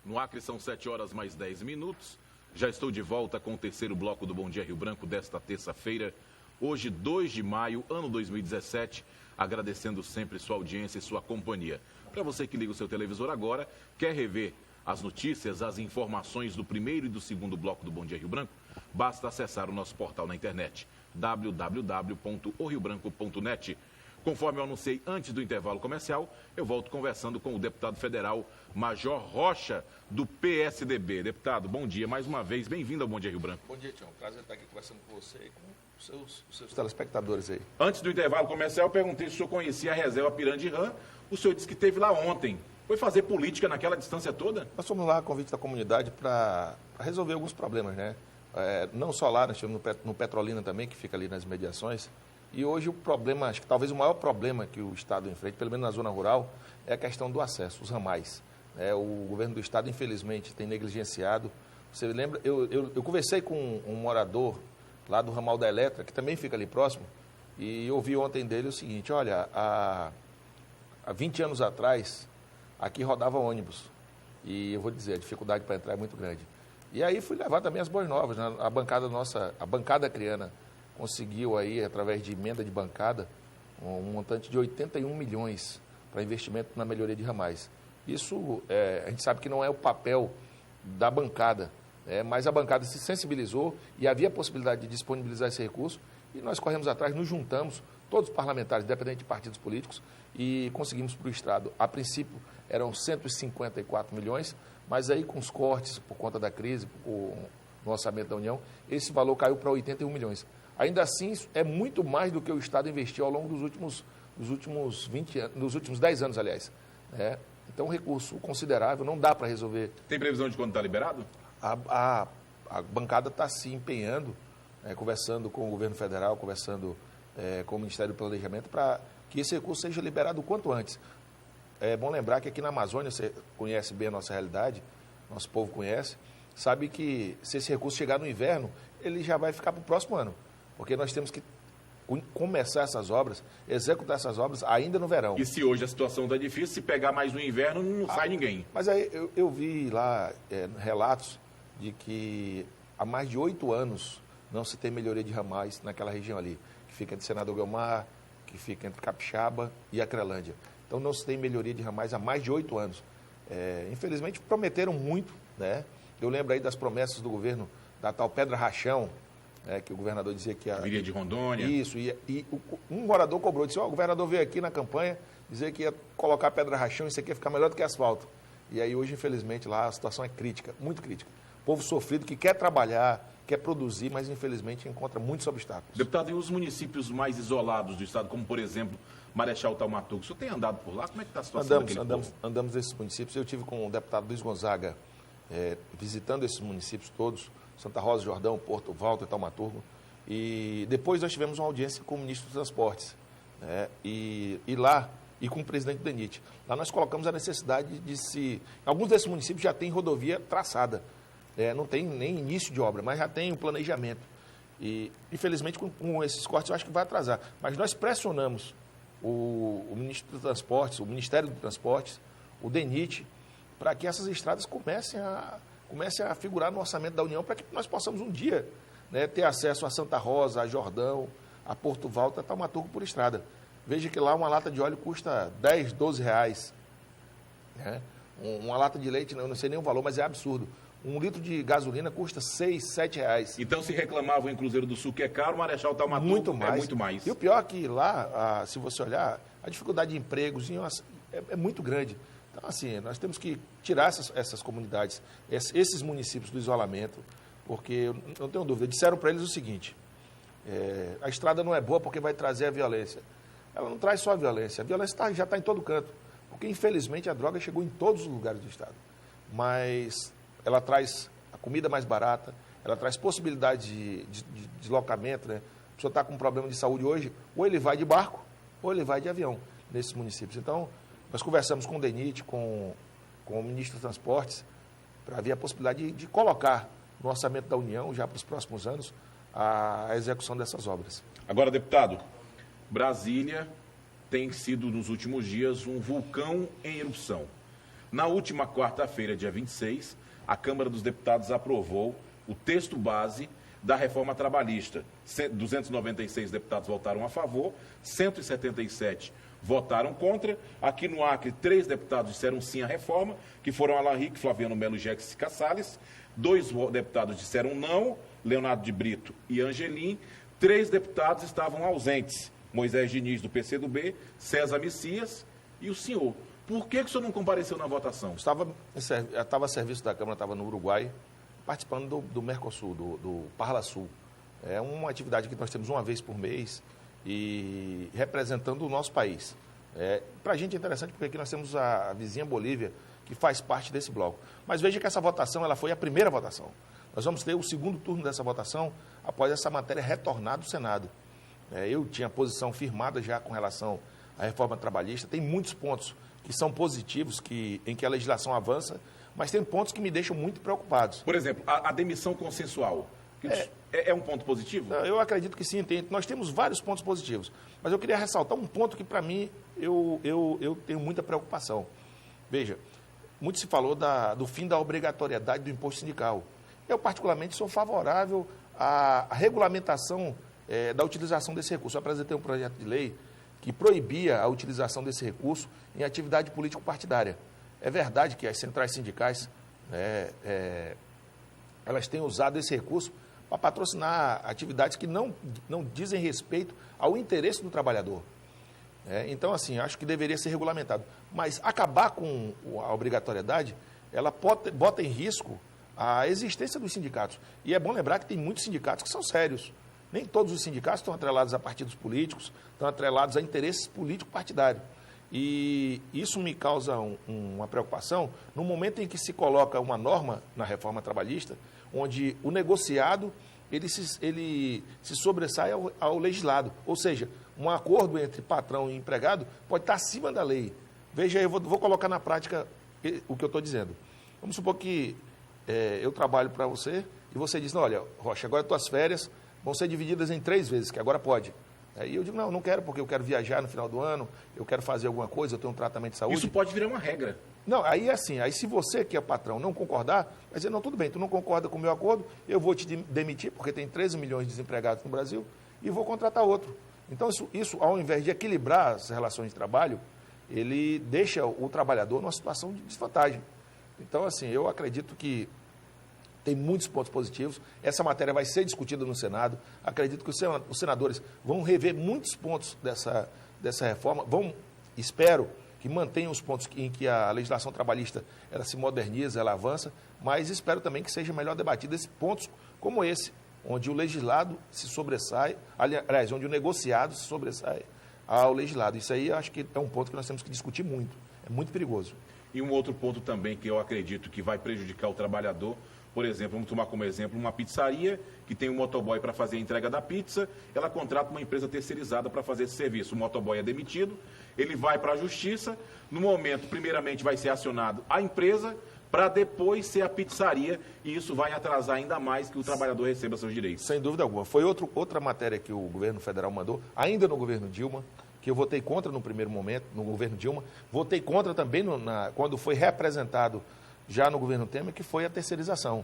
No Acre são 7h mais 10. Já estou de volta com o terceiro bloco do Bom Dia Rio Branco desta terça-feira, hoje 2 de maio, ano 2017, agradecendo sempre sua audiência e sua companhia. Para você que liga o seu televisor agora, quer rever as notícias, as informações do primeiro e do segundo bloco do Bom Dia Rio Branco, basta acessar o nosso portal na internet, www.oriobranco.net. Conforme eu anunciei antes do intervalo comercial, eu volto conversando com o deputado federal Major Rocha, do PSDB. Deputado, bom dia mais uma vez, bem-vindo ao Bom Dia Rio Branco. Bom dia, Tião. Prazer estar aqui conversando com você e com os seus telespectadores aí. Antes do intervalo comercial, eu perguntei se o senhor conhecia a reserva Pirandirã. O senhor disse que esteve lá ontem. Foi fazer política naquela distância toda? Nós fomos lá a convite da comunidade para resolver alguns problemas, né? Não só lá, nós estivemos no Petrolina também, que fica ali nas mediações. E hoje o problema, acho que talvez o maior problema que o Estado enfrenta, pelo menos na zona rural, é a questão do acesso, os ramais. O governo do Estado, infelizmente, tem negligenciado. Você lembra, eu conversei com um morador lá do ramal da Eletra, que também fica ali próximo, e eu ouvi ontem dele o seguinte: olha, há 20 anos atrás, aqui rodava ônibus. E eu vou dizer, a dificuldade para entrar é muito grande. E aí fui levar também as boas novas, né? A bancada acriana, conseguiu aí, através de emenda de bancada, um montante de 81 milhões para investimento na melhoria de ramais. Isso, a gente sabe que não é o papel da bancada, mas a bancada se sensibilizou e havia a possibilidade de disponibilizar esse recurso e nós corremos atrás, nos juntamos, todos os parlamentares, independente de partidos políticos, e conseguimos para o Estado. A princípio, eram 154 milhões, mas aí com os cortes, por conta da crise, no orçamento da União, esse valor caiu para 81 milhões. Ainda assim, isso é muito mais do que o Estado investiu ao longo dos últimos 20 anos, dos últimos 10 anos, aliás. Então, um recurso considerável, não dá para resolver. Tem previsão de quando está liberado? A bancada está se empenhando, conversando com o governo federal, conversando com o Ministério do Planejamento, para que esse recurso seja liberado o quanto antes. É bom lembrar que aqui na Amazônia, você conhece bem a nossa realidade, nosso povo conhece, sabe que se esse recurso chegar no inverno, ele já vai ficar para o próximo ano. Porque nós temos que começar essas obras, executar essas obras ainda no verão. E se hoje a situação está difícil, se pegar mais no inverno, não sai ninguém. Mas aí eu vi lá relatos de que há mais de 8 anos não se tem melhoria de ramais naquela região ali, que fica entre Senador Guelmar, que fica entre Capixaba e Acrelândia. Então não se tem melhoria de ramais há mais de 8 anos. Infelizmente prometeram muito, né? Eu lembro aí das promessas do governo da tal Pedra Rachão, que o governador dizia que viria de Rondônia. Isso, um morador cobrou, disse: o governador veio aqui na campanha dizer que ia colocar pedra rachão, isso aqui ia ficar melhor do que asfalto. E aí hoje, infelizmente, lá a situação é crítica, muito crítica. Povo sofrido que quer trabalhar, quer produzir, mas infelizmente encontra muitos obstáculos. Deputado, e os municípios mais isolados do estado, como por exemplo Marechal Taumaturgo, o senhor tem andado por lá? Como é que está a situação daquele povo? Andamos nesses municípios. Eu tive com o deputado Luiz Gonzaga visitando esses municípios todos, Santa Rosa, Jordão, Porto Volta e Taumaturgo. E depois nós tivemos uma audiência com o ministro dos Transportes, e lá, e com o presidente do DENIT. Lá nós colocamos a necessidade de alguns desses municípios já têm rodovia traçada, não tem nem início de obra, mas já tem um planejamento. E, infelizmente, com esses cortes, eu acho que vai atrasar. Mas nós pressionamos o ministro dos Transportes, o Ministério dos Transportes, o DENIT, para que essas estradas comecem a figurar no orçamento da União, para que nós possamos um dia ter acesso a Santa Rosa, a Jordão, a Porto Volta, a Taumaturgo por estrada. Veja que lá uma lata de óleo custa 10, 12 reais. Uma lata de leite, não sei nem o valor, mas é absurdo. 1 litro de gasolina custa 6, 7 reais. Então, se reclamavam em Cruzeiro do Sul que é caro, o Marechal Taumaturgo muito mais. É muito mais. E o pior é que lá, se você olhar, a dificuldade de empregos é muito grande. Então, assim, nós temos que tirar essas comunidades, esses municípios do isolamento, porque, eu não tenho dúvida, disseram para eles o seguinte: a estrada não é boa porque vai trazer a violência. Ela não traz só a violência já está em todo canto, porque, infelizmente, a droga chegou em todos os lugares do estado. Mas ela traz a comida mais barata, ela traz possibilidade de deslocamento, né? A pessoa está com um problema de saúde hoje, ou ele vai de barco, ou ele vai de avião nesses municípios. Então, nós conversamos com o DENIT, com o ministro dos Transportes, para ver a possibilidade de colocar no orçamento da União, já para os próximos anos, a execução dessas obras. Agora, deputado, Brasília tem sido, nos últimos dias, um vulcão em erupção. Na última quarta-feira, dia 26, a Câmara dos Deputados aprovou o texto base da reforma trabalhista. 296 deputados votaram a favor, 177 votaram contra. Aqui no Acre, 3 deputados disseram sim à reforma, que foram Alain Rick, Flaviano Melo e Jéssica Salles. 2 deputados disseram não, Leonardo de Brito e Angelim. 3 deputados estavam ausentes, Moisés Diniz, do PCdoB, César Messias e o senhor. Por que o senhor não compareceu na votação? Estava a serviço da Câmara, estava no Uruguai, participando do Mercosul, do Parla Sul. É uma atividade que nós temos uma vez por mês e representando o nosso país. Para a gente é interessante porque aqui nós temos a vizinha Bolívia, que faz parte desse bloco. Mas veja que essa votação ela foi a primeira votação. Nós vamos ter o segundo turno dessa votação após essa matéria retornar do Senado. Eu tinha posição firmada já com relação à reforma trabalhista. Tem muitos pontos que são positivos, em que a legislação avança, mas tem pontos que me deixam muito preocupados. Por exemplo, a demissão consensual. É um ponto positivo? Eu acredito que sim. Nós temos vários pontos positivos. Mas eu queria ressaltar um ponto que, para mim, eu tenho muita preocupação. Veja, muito se falou do fim da obrigatoriedade do imposto sindical. Eu, particularmente, sou favorável à regulamentação da utilização desse recurso. Eu apresentei um projeto de lei que proibia a utilização desse recurso em atividade político-partidária. É verdade que as centrais sindicais, elas têm usado esse recurso para patrocinar atividades que não dizem respeito ao interesse do trabalhador. Então, assim, acho que deveria ser regulamentado. Mas acabar com a obrigatoriedade, ela bota em risco a existência dos sindicatos. E é bom lembrar que tem muitos sindicatos que são sérios. Nem todos os sindicatos estão atrelados a partidos políticos, estão atrelados a interesses político-partidários. E isso me causa uma preocupação no momento em que se coloca uma norma na reforma trabalhista, onde o negociado ele se sobressai ao legislado. Ou seja, um acordo entre patrão e empregado pode estar acima da lei. Veja, eu vou colocar na prática o que eu estou dizendo. Vamos supor que eu trabalho para você e você diz, olha, Rocha, agora tuas férias vão ser divididas em 3 vezes, que agora pode. Aí eu digo, não quero, porque eu quero viajar no final do ano, eu quero fazer alguma coisa, eu tenho um tratamento de saúde. Isso pode virar uma regra. Não, aí é assim, aí se você que é patrão não concordar, vai dizer, não, tudo bem, tu não concorda com o meu acordo, eu vou te demitir, porque tem 13 milhões de desempregados no Brasil, e vou contratar outro. Então, isso ao invés de equilibrar as relações de trabalho, ele deixa o trabalhador numa situação de desvantagem. Então, assim, eu acredito que tem muitos pontos positivos. Essa matéria vai ser discutida no Senado. Acredito que os senadores vão rever muitos pontos dessa reforma. Espero que mantenham os pontos em que a legislação trabalhista ela se moderniza, ela avança, mas espero também que seja melhor debatido esses pontos como esse, onde o legislado se sobressai, aliás, onde o negociado se sobressai ao legislado. Isso aí eu acho que é um ponto que nós temos que discutir muito. É muito perigoso. E um outro ponto também que eu acredito que vai prejudicar o trabalhador. Por exemplo, vamos tomar como exemplo uma pizzaria que tem um motoboy para fazer a entrega da pizza, ela contrata uma empresa terceirizada para fazer esse serviço. O motoboy é demitido, ele vai para a justiça, no momento, primeiramente, vai ser acionado a empresa para depois ser a pizzaria e isso vai atrasar ainda mais que o trabalhador receba seus direitos. Sem dúvida alguma. Foi outra matéria que o governo federal mandou, ainda no governo Dilma, que eu votei contra no primeiro momento, no governo Dilma, votei contra também quando foi representado já no governo Temer, que foi a terceirização.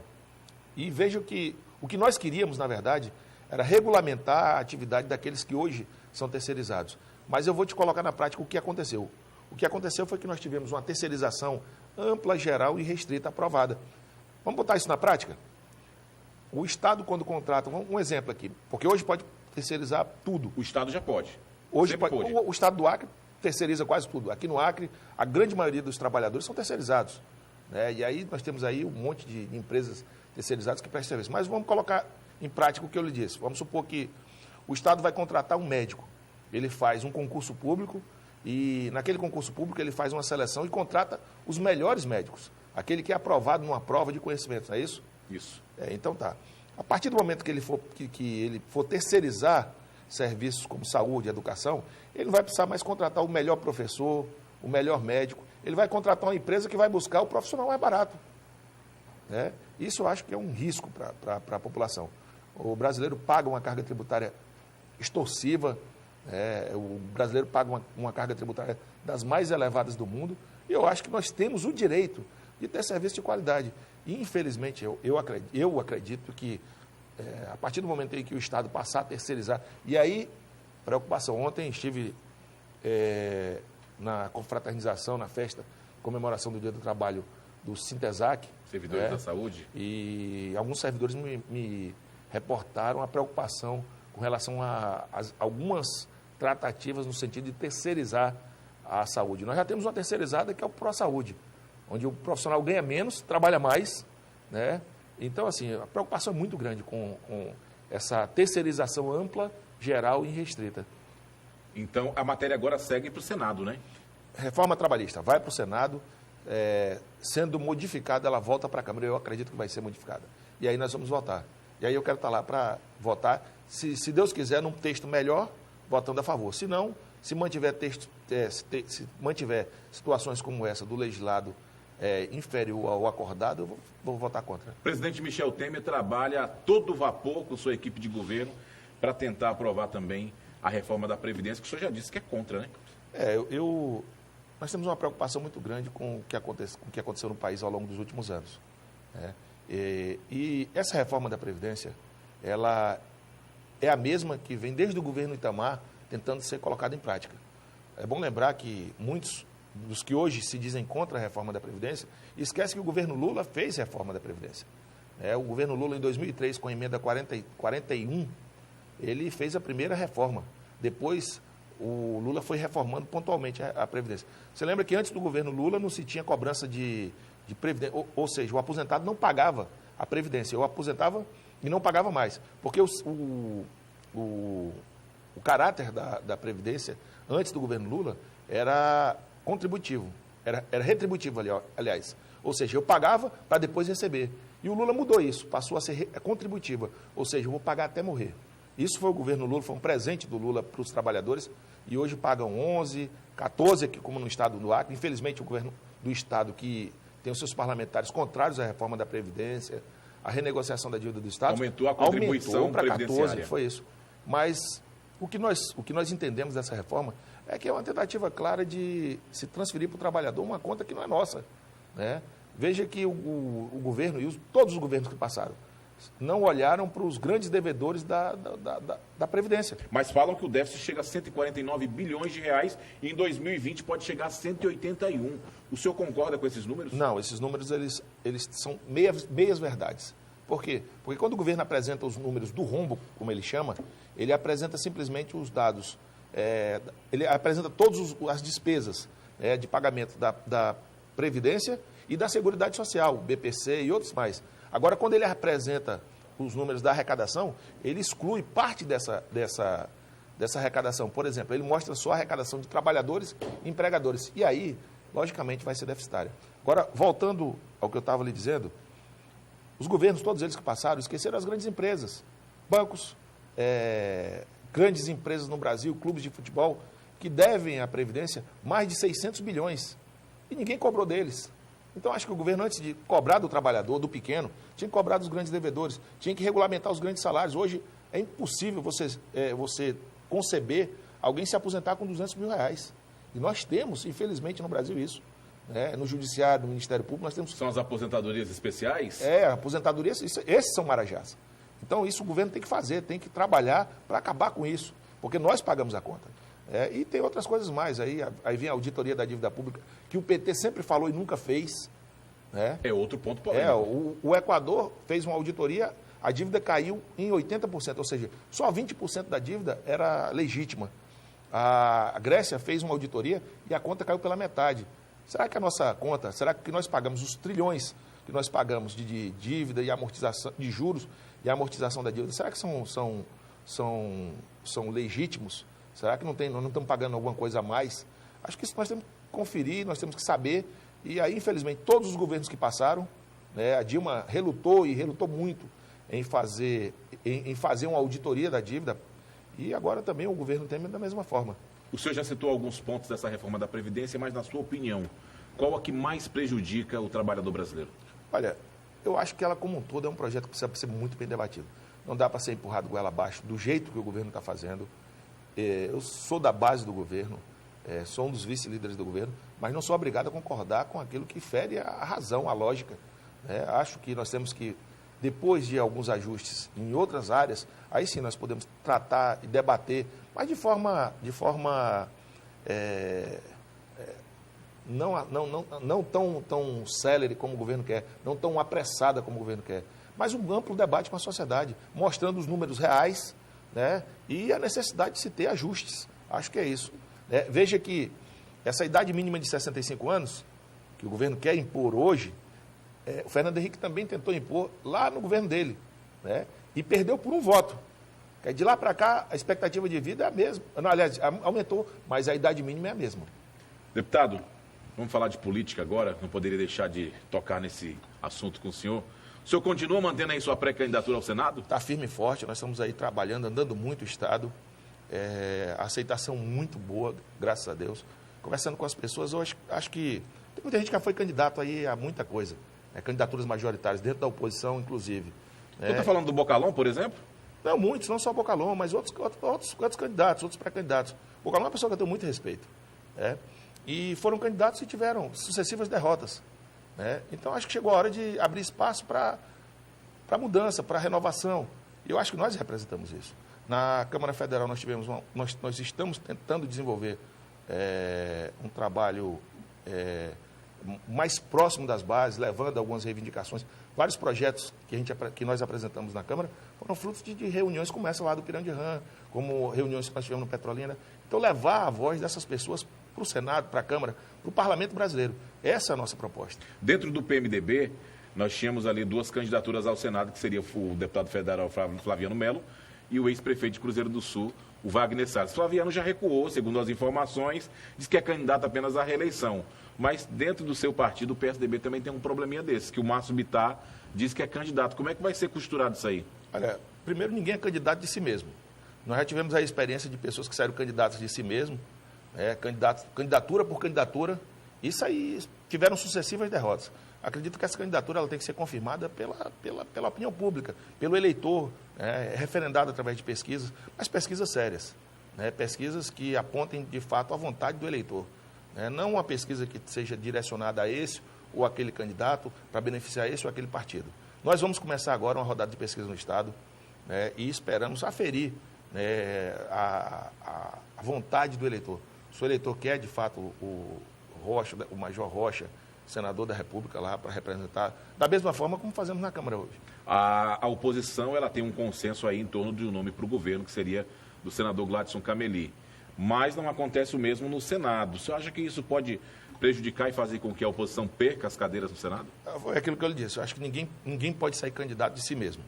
E veja que o que nós queríamos, na verdade, era regulamentar a atividade daqueles que hoje são terceirizados. Mas eu vou te colocar na prática o que aconteceu. O que aconteceu foi que nós tivemos uma terceirização ampla, geral e restrita aprovada. Vamos botar isso na prática? O Estado, quando contrata, um exemplo aqui, porque hoje pode terceirizar tudo. O Estado já pode. Hoje pode. O Estado do Acre terceiriza quase tudo. Aqui no Acre, a grande maioria dos trabalhadores são terceirizados. E aí nós temos aí um monte de empresas terceirizadas que prestam serviço. Mas vamos colocar em prática o que eu lhe disse. Vamos supor que o Estado vai contratar um médico. Ele faz um concurso público e naquele concurso público ele faz uma seleção e contrata os melhores médicos. Aquele que é aprovado numa prova de conhecimento, não é isso? Isso. Então tá. A partir do momento que ele for terceirizar serviços como saúde, educação, ele não vai precisar mais contratar o melhor professor, o melhor médico. Ele vai contratar uma empresa que vai buscar o profissional mais barato. Isso eu acho que é um risco para a população. O brasileiro paga uma carga tributária extorsiva, o brasileiro paga uma carga tributária das mais elevadas do mundo, E eu acho que nós temos o direito de ter serviço de qualidade. E, infelizmente, eu acredito que, a partir do momento em que o Estado passar a terceirizar, e aí, preocupação, ontem estive na confraternização, na festa, comemoração do Dia do Trabalho do Sintesac. Servidores da saúde. E alguns servidores me reportaram a preocupação com relação a algumas tratativas no sentido de terceirizar a saúde. Nós já temos uma terceirizada que é o ProSaúde, onde o profissional ganha menos, trabalha mais, né? Então, assim, a preocupação é muito grande com essa terceirização ampla, geral e restrita. Então, a matéria agora segue para o Senado, né? Reforma trabalhista vai para o Senado, sendo modificada, ela volta para a Câmara. Eu acredito que vai ser modificada. E aí nós vamos votar. E aí eu quero estar lá para votar, se Deus quiser, num texto melhor, votando a favor. Se não, se mantiver se mantiver situações como essa do legislado inferior ao acordado, eu vou votar contra. O presidente Michel Temer trabalha a todo vapor com sua equipe de governo para tentar aprovar também a reforma da Previdência, que o senhor já disse que é contra, né? Nós temos uma preocupação muito grande com o que aconteceu no país ao longo dos últimos anos, né? E essa reforma da Previdência, ela é a mesma que vem desde o governo Itamar tentando ser colocada em prática. É bom lembrar que muitos dos que hoje se dizem contra a reforma da Previdência esquecem que o governo Lula fez reforma da Previdência. O governo Lula, em 2003, com a emenda 41, ele fez a primeira reforma. Depois, o Lula foi reformando pontualmente a Previdência. Você lembra que antes do governo Lula não se tinha cobrança de Previdência, ou seja, o aposentado não pagava a Previdência, ou aposentava e não pagava mais, porque o caráter da Previdência, antes do governo Lula, era contributivo, era retributivo, aliás. Ou seja, eu pagava para depois receber. E o Lula mudou isso, passou a ser contributiva, ou seja, eu vou pagar até morrer. Isso foi o governo Lula, foi um presente do Lula para os trabalhadores, e hoje pagam 11, 14 aqui, como no estado do Acre. Infelizmente, o governo do estado, que tem os seus parlamentares contrários à reforma da Previdência, a renegociação da dívida do Estado, aumentou a contribuição para 14, previdenciária. foi isso. Mas o que nós entendemos dessa reforma é que é uma tentativa clara de se transferir para o trabalhador uma conta que não é nossa, né? Veja que o governo e todos os governos que passaram não olharam para os grandes devedores da Previdência. Mas falam que o déficit chega a 149 bilhões de reais e em 2020 pode chegar a 181. O senhor concorda com esses números? Não, esses números eles são meias verdades. Por quê? Porque quando o governo apresenta os números do rombo, como ele chama, ele apresenta simplesmente os dados, ele apresenta todas as despesas de pagamento da Previdência e da Seguridade Social, BPC e outros mais. Agora, quando ele apresenta os números da arrecadação, ele exclui parte dessa arrecadação. Por exemplo, ele mostra só a arrecadação de trabalhadores e empregadores. E aí, logicamente, vai ser deficitária. Agora, voltando ao que eu estava lhe dizendo, os governos, todos eles que passaram, esqueceram as grandes empresas, bancos, grandes empresas no Brasil, clubes de futebol, que devem à Previdência mais de 600 bilhões. E ninguém cobrou deles. Então, acho que o governo, antes de cobrar do trabalhador, do pequeno, tinha que cobrar dos grandes devedores, tinha que regulamentar os grandes salários. Hoje, é impossível você conceber alguém se aposentar com 200 mil reais. E nós temos, infelizmente, no Brasil isso. No Judiciário, no Ministério Público, nós temos... São as aposentadorias especiais? Aposentadorias, esses são marajás. Então, isso o governo tem que fazer, tem que trabalhar para acabar com isso, porque nós pagamos a conta. E tem outras coisas mais, aí vem a auditoria da dívida pública, que o PT sempre falou e nunca fez. É outro ponto polêmico. O Equador fez uma auditoria, a dívida caiu em 80%, ou seja, só 20% da dívida era legítima. A Grécia fez uma auditoria e a conta caiu pela metade. Será que a nossa conta, será que nós pagamos os trilhões que nós pagamos de dívida e amortização, de juros e amortização da dívida, será que são legítimos? Será que nós não estamos pagando alguma coisa a mais? Acho que isso nós temos que conferir, nós temos que saber. E aí, infelizmente, todos os governos que passaram, a Dilma relutou muito em fazer uma auditoria da dívida. E agora também o governo Temer da mesma forma. O senhor já citou alguns pontos dessa reforma da Previdência, mas na sua opinião, qual a que mais prejudica o trabalhador brasileiro? Olha, eu acho que ela como um todo é um projeto que precisa ser muito bem debatido. Não dá para ser empurrado goela abaixo do jeito que o governo está fazendo. Eu sou da base do governo. sou um dos vice-líderes do governo, mas não sou obrigado a concordar com aquilo que fere a razão, a lógica. Acho que nós temos que, depois de alguns ajustes em outras áreas, aí sim nós podemos tratar e debater, mas de forma não tão célere como o governo quer, não tão apressada como o governo quer, mas um amplo debate com a sociedade, mostrando os números reais, né, e a necessidade de se ter ajustes. Acho que é isso. Veja que essa idade mínima de 65 anos, que o governo quer impor hoje, o Fernando Henrique também tentou impor lá no governo dele, né, e perdeu por um voto. De lá para cá, a expectativa de vida é a mesma. Não, aliás, aumentou, mas a idade mínima é a mesma. Deputado, vamos falar de política agora, não poderia deixar de tocar nesse assunto com o senhor. O senhor continua mantendo aí sua pré-candidatura ao Senado? Está firme e forte, nós estamos aí trabalhando, andando muito o Estado, a aceitação muito boa, graças a Deus. Conversando com as pessoas, eu acho que tem muita gente que já foi candidato aí a muita coisa, candidaturas majoritárias, dentro da oposição, inclusive. Você está falando do Bocalão, por exemplo? Não, muitos, não só Bocalão, mas outros candidatos, outros pré-candidatos. Bocalão é uma pessoa que eu tenho muito respeito. E foram candidatos e tiveram sucessivas derrotas. Então, acho que chegou a hora de abrir espaço para mudança, para renovação. E eu acho que nós representamos isso. Na Câmara Federal, nós estamos tentando desenvolver um trabalho mais próximo das bases, levando algumas reivindicações. Vários projetos que nós apresentamos na Câmara foram frutos de reuniões como essa lá do Pirão de Rã, como reuniões que nós tivemos no Petrolina. Então, levar a voz dessas pessoas para o Senado, para a Câmara, para o Parlamento brasileiro. Essa é a nossa proposta. Dentro do PMDB, nós tínhamos ali duas candidaturas ao Senado, que seria o deputado federal Flaviano Melo e o ex-prefeito de Cruzeiro do Sul, o Wagner Salles. Flaviano já recuou, segundo as informações, diz que é candidato apenas à reeleição. Mas dentro do seu partido, o PSDB também tem um probleminha desse, que o Márcio Bittar diz que é candidato. Como é que vai ser costurado isso aí? Olha, primeiro, ninguém é candidato de si mesmo. Nós já tivemos a experiência de pessoas que saíram candidatas de si mesmo, candidatura por candidatura, isso aí tiveram sucessivas derrotas. Acredito que essa candidatura ela tem que ser confirmada pela opinião pública, pelo eleitor, referendada através de pesquisas, mas pesquisas sérias, pesquisas que apontem de fato a vontade do eleitor. Não uma pesquisa que seja direcionada a esse ou aquele candidato para beneficiar esse ou aquele partido. Nós vamos começar agora uma rodada de pesquisa no Estado e esperamos aferir a vontade do eleitor. Se o eleitor quer, de fato, o Major Rocha, senador da República lá para representar, da mesma forma como fazemos na Câmara hoje. A oposição ela tem um consenso aí em torno de um nome para o governo, que seria do senador Gladson Cameli. Mas não acontece o mesmo no Senado. Você acha que isso pode prejudicar e fazer com que a oposição perca as cadeiras no Senado? É aquilo que eu lhe disse. Eu acho que ninguém pode sair candidato de si mesmo.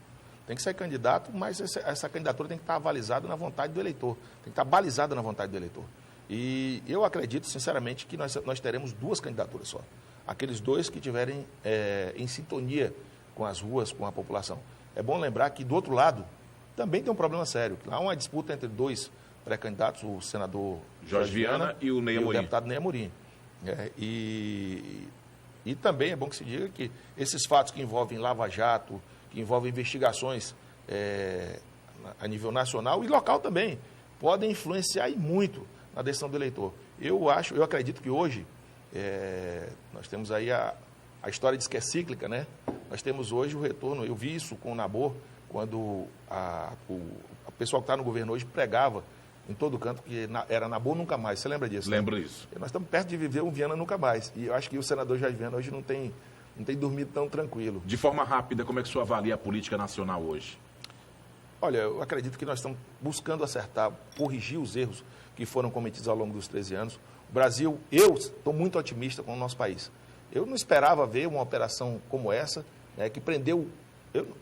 Tem que sair candidato, mas essa candidatura tem que estar avalizada na vontade do eleitor. Tem que estar balizada na vontade do eleitor. E eu acredito, sinceramente, que nós teremos duas candidaturas só. Aqueles dois que estiverem em sintonia com as ruas, com a população. É bom lembrar que, do outro lado, também tem um problema sério. Há uma disputa entre dois pré-candidatos, o senador Jorge Viana e o Ney Amorim. O deputado Ney Amorim. E também é bom que se diga que esses fatos que envolvem Lava Jato, que envolvem investigações a nível nacional e local também, podem influenciar e muito na decisão do eleitor. Eu acredito que hoje nós temos aí a história diz que é cíclica, né? Nós temos hoje o retorno, eu vi isso com o Nabor, quando o pessoal que está no governo hoje pregava em todo canto que era Nabor nunca mais. Você lembra disso? Lembro disso. Nós estamos perto de viver um Viana nunca mais. E eu acho que o senador Jorge Viana hoje não tem dormido tão tranquilo. De forma rápida, como é que o senhor avalia a política nacional hoje? Olha, eu acredito que nós estamos buscando acertar, corrigir os erros que foram cometidos ao longo dos 13 anos. O Brasil, eu estou muito otimista com o nosso país. Eu não esperava ver uma operação como essa, que prendeu...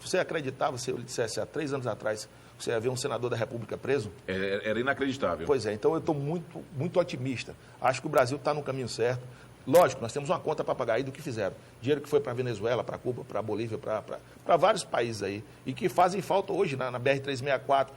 Você acreditava, se eu lhe dissesse há 3 anos atrás, você ia ver um senador da República preso? Era inacreditável. Pois é, então eu estou muito, muito otimista. Acho que o Brasil está no caminho certo. Lógico, nós temos uma conta para pagar aí do que fizeram. Dinheiro que foi para a Venezuela, para Cuba, para a Bolívia, para vários países aí. E que fazem falta hoje na BR-364,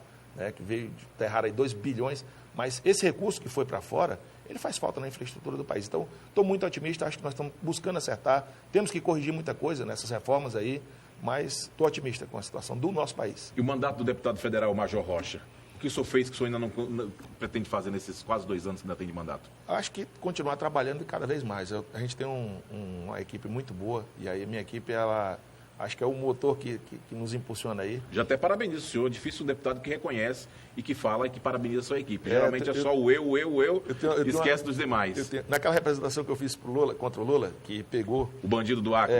que veio de enterrar aí 2 bilhões. Mas esse recurso que foi para fora, ele faz falta na infraestrutura do país. Então, estou muito otimista, acho que nós estamos buscando acertar. Temos que corrigir muita coisa nessas reformas aí, mas estou otimista com a situação do nosso país. E o mandato do deputado federal Major Rocha? que o senhor fez que o senhor ainda não pretende fazer nesses quase 2 anos que ainda tem de mandato? Acho que continuar trabalhando cada vez mais. A gente tem uma equipe muito boa e aí a minha equipe, ela acho que é o motor que nos impulsiona aí. Já até parabenizo o senhor. É difícil um deputado que reconhece e que fala e que parabeniza a sua equipe. Geralmente é só o eu, esquece dos demais. Naquela representação que eu fiz pro Lula, contra o Lula, que pegou... O bandido do Acre.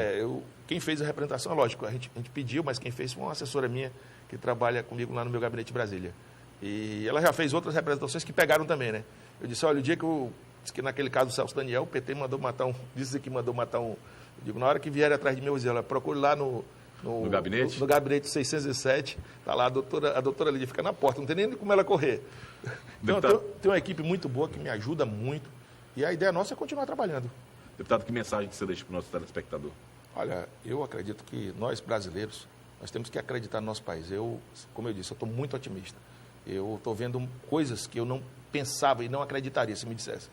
Quem fez a representação, lógico, a gente pediu, mas quem fez foi uma assessora minha que trabalha comigo lá no meu gabinete em Brasília. E ela já fez outras representações que pegaram também, né? Eu disse, olha, o dia que naquele caso o Celso Daniel, o PT mandou matar disse que mandou matar um... Eu digo, na hora que vier atrás de mim, eu vou dizer, procure lá no gabinete? No gabinete 607, está lá a doutora Lídia, fica na porta, não tem nem como ela correr. Então, tem uma equipe muito boa que me ajuda muito e a ideia nossa é continuar trabalhando. Deputado, que mensagem que você deixa para o nosso telespectador? Olha, eu acredito que nós brasileiros, nós temos que acreditar no nosso país. Como eu disse, eu estou muito otimista. Eu estou vendo coisas que eu não pensava e não acreditaria se me dissesse.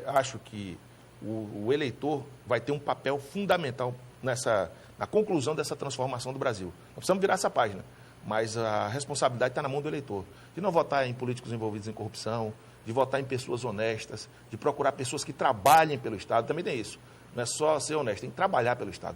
Acho que o eleitor vai ter um papel fundamental na conclusão dessa transformação do Brasil. Nós precisamos virar essa página, mas a responsabilidade está na mão do eleitor. De não votar em políticos envolvidos em corrupção, de votar em pessoas honestas, de procurar pessoas que trabalhem pelo Estado, também tem isso. Não é só ser honesto, tem que trabalhar pelo Estado.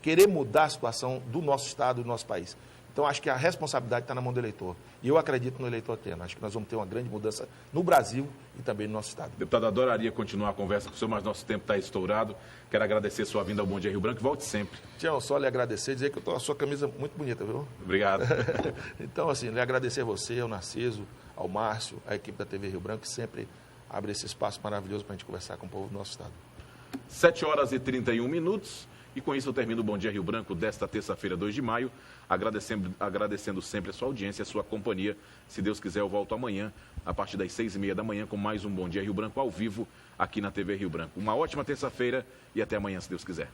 Querer mudar a situação do nosso Estado, do nosso país. Então, acho que a responsabilidade está na mão do eleitor. E eu acredito no eleitor tendo. Acho que nós vamos ter uma grande mudança no Brasil e também no nosso Estado. Deputado, adoraria continuar a conversa com o senhor, mas nosso tempo está estourado. Quero agradecer sua vinda ao Bom Dia Rio Branco e volte sempre. Tião, só lhe agradecer, dizer que eu estou a sua camisa muito bonita, viu? Obrigado. Então, assim, lhe agradecer a você, ao Narciso, ao Márcio, à equipe da TV Rio Branco, que sempre abre esse espaço maravilhoso para a gente conversar com o povo do nosso Estado. 7h31. E com isso eu termino o Bom Dia Rio Branco desta terça-feira, 2 de maio, agradecendo sempre a sua audiência, a sua companhia. Se Deus quiser, eu volto amanhã, a partir das 6h30 da manhã, com mais um Bom Dia Rio Branco ao vivo, aqui na TV Rio Branco. Uma ótima terça-feira e até amanhã, se Deus quiser.